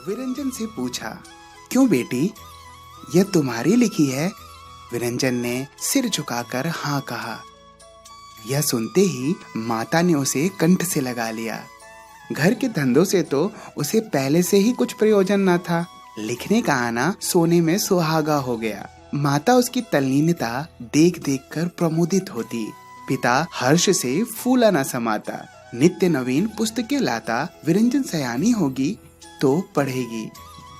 विरंजन से पूछा, क्यों बेटी, यह तुम्हारी लिखी है? विरंजन ने सिर झुकाकर हाँ कहा। यह सुनते ही माता ने उसे कंठ से लगा लिया। घर के धंधों से तो उसे पहले से ही कुछ प्रयोजन न था, लिखने का आना सोने में सुहागा हो गया। माता उसकी तल्लीनता देख देख कर प्रमोदित होती। पिता हर्ष से फूला न समाता। नित्य नवीन पुस्तकें लाता। विरंजन सयानी होगी तो पढ़ेगी।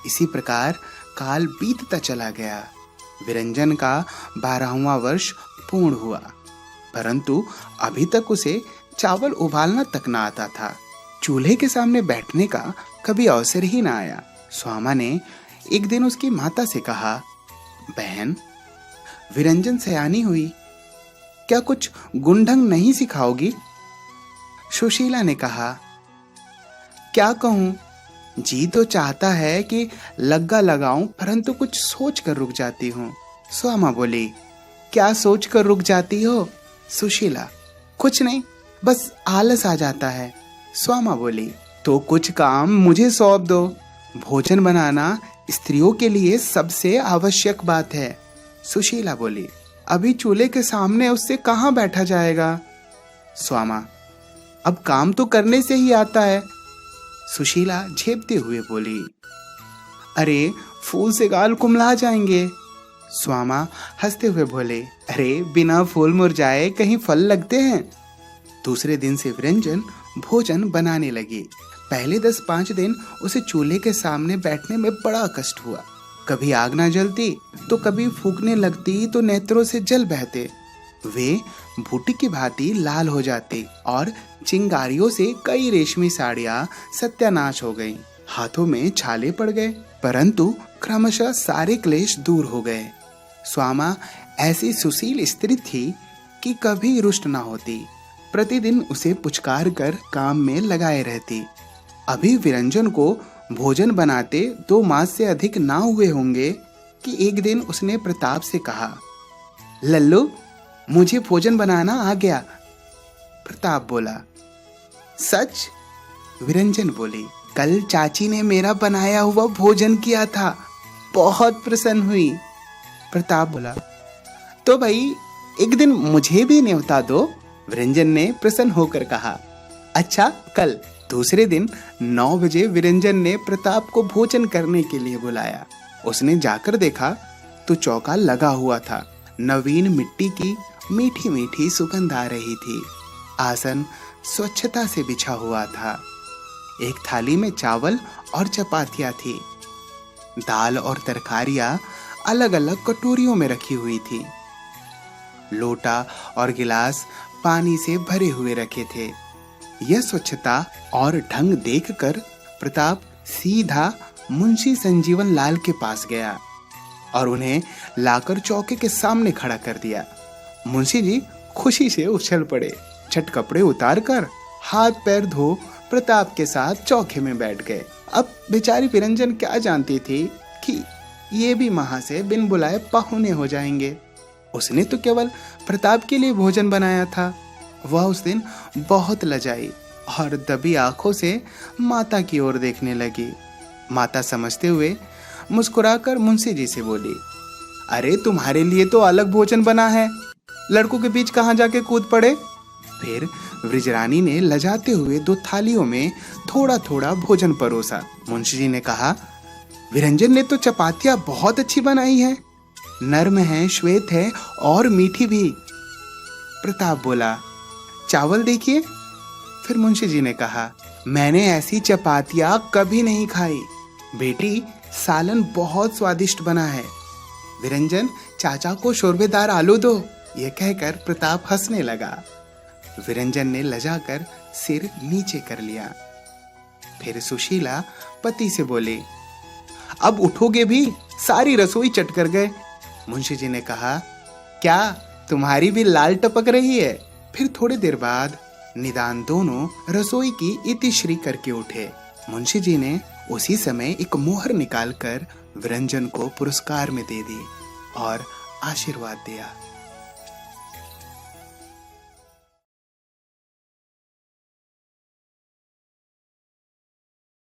इसी प्रकार काल बीतता चला गया। विरंजन का 12वां वर्ष पूर्ण हुआ, परंतु अभी तक उसे चावल उबालना तक न आता था। चूल्हे के सामने बैठने का कभी अवसर ही न आया। स्वामा ने एक दिन उसकी माता से कहा, बहन, विरंजन सयानी हुई, क्या कुछ गुण-ढंग नहीं सिखाओगी? सुशीला ने कहा, क्या कहूँ, जी तो चाहता है कि लग्गा लगाऊं, परंतु कुछ सोच कर रुक जाती हूँ। स्वामा बोली, क्या सोच कर रुक जाती हो? सुशीला, कुछ नहीं, बस आलस आ जाता है। स्वामा बोली, तो कुछ काम मुझे सौंप दो। भोजन बनाना स्त्रियों के लिए सबसे आवश्यक बात है। सुशीला बोली, अभी चूल्हे के सामने उससे कहाँ बैठा जाएगा? स्वामा, अब काम तो करने से ही आता है। सुशीला झेपते हुए बोली, अरे फूल से गाल कुमला जाएंगे। स्वामा हंसते हुए बोले, अरे बिना फूल मुरझाए कहीं फल लगते हैं। दूसरे दिन से विरंजन भोजन बनाने लगी। पहले 10-5 दिन उसे चूल्हे के सामने बैठने में बड़ा कष्ट हुआ। कभी आग ना जलती तो कभी फूकने लगती तो नेत्रों से जल बहते। वे भूटी की भांति लाल हो जाती और चिंगारियों से कई रेशमी साड़ियां सत्यानाश हो गईं। हाथों में छाले पड़ गए, परंतु क्रमशः सारे क्लेश दूर हो गए। स्वामा ऐसी सुशील स्त्री थी कि कभी रुष्ट ना होती। प्रतिदिन उसे पुचकार कर काम में लगाए रहती। अभी विरंजन को भोजन बनाते 2 मास से अधिक ना हुए होंगे कि एक दिन उसने प्रताप से कहा, लल्लू, मुझे भोजन बनाना आ गया। प्रताप बोला, सच? विरंजन बोली, कल चाची ने मेरा बनाया हुआ भोजन किया था, बहुत प्रसन्न हुई। प्रताप बोला, तो भाई एक दिन मुझे भी न्योता दो। विरंजन ने प्रसन्न होकर कहा, अच्छा कल। दूसरे दिन 9 बजे विरंजन ने प्रताप को भोजन करने के लिए बुलाया। उसने जाकर देखा तो चौका लगा हुआ था। नवीन मिट्टी की मीठी मीठी सुगंध आ रही थी। आसन स्वच्छता से बिछा हुआ था। एक थाली में चावल और चपातियां थी। दाल और तरकारियां अलग अलग कटोरियों में रखी हुई थी। लोटा और गिलास पानी से भरे हुए रखे थे। यह स्वच्छता और ढंग देखकर प्रताप सीधा मुंशी संजीवन लाल के पास गया और उन्हें लाकर चौके के सामने खड़ा कर दिया। मुंशी जी खुशी से उछल पड़े। झट कपड़े उतारकर हाथ पैर धो प्रताप के साथ चौके में बैठ गए। अब बेचारी विरंजन क्या जानती थी कि ये भी वहां से बिन बुलाए पाहुने हो जाएंगे। उसने तो केवल प्रताप के लिए भोजन बनाया था। वह उस दिन बहुत लजाई और दबी आंखों से माता की ओर देखने लगी। माता समझते हुए मुस्कुराकर मुंशी जी से बोली, अरे तुम्हारे लिए तो अलग भोजन बना है, लड़कों के बीच कहाँ जाके कूद पड़े। फिर वृजरानी ने लजाते हुए 2 थालियों में थोड़ा थोड़ा भोजन परोसा। मुंशी जी ने कहा, विरंजन ने तो चपातियां बहुत अच्छी बनाई है, नर्म है, श्वेत है और मीठी भी। प्रताप बोला, चावल देखिए। फिर मुंशी जी ने कहा, मैंने ऐसी चपातियां कभी नहीं खाई। बेटी, सालन बहुत स्वादिष्ट बना है। विरंजन, चाचा को शोरबेदार आलू दो। यह कहकर प्रताप हंसने लगा। विरंजन ने लजाकर सिर नीचे कर लिया। फिर सुशीला पति से बोली, अब उठोगे भी? सारी रसोई चट कर गए। मुंशी जी ने कहा, क्या तुम्हारी भी लाल टपक रही है? फिर थोड़ी देर बाद निदान दोनों रसोई की इतिश्री करके उठे। मुंशी जी ने उसी समय एक मोहर निकालकर विरंजन को पुरस्कार में दे दी और आशीर्वाद दिया।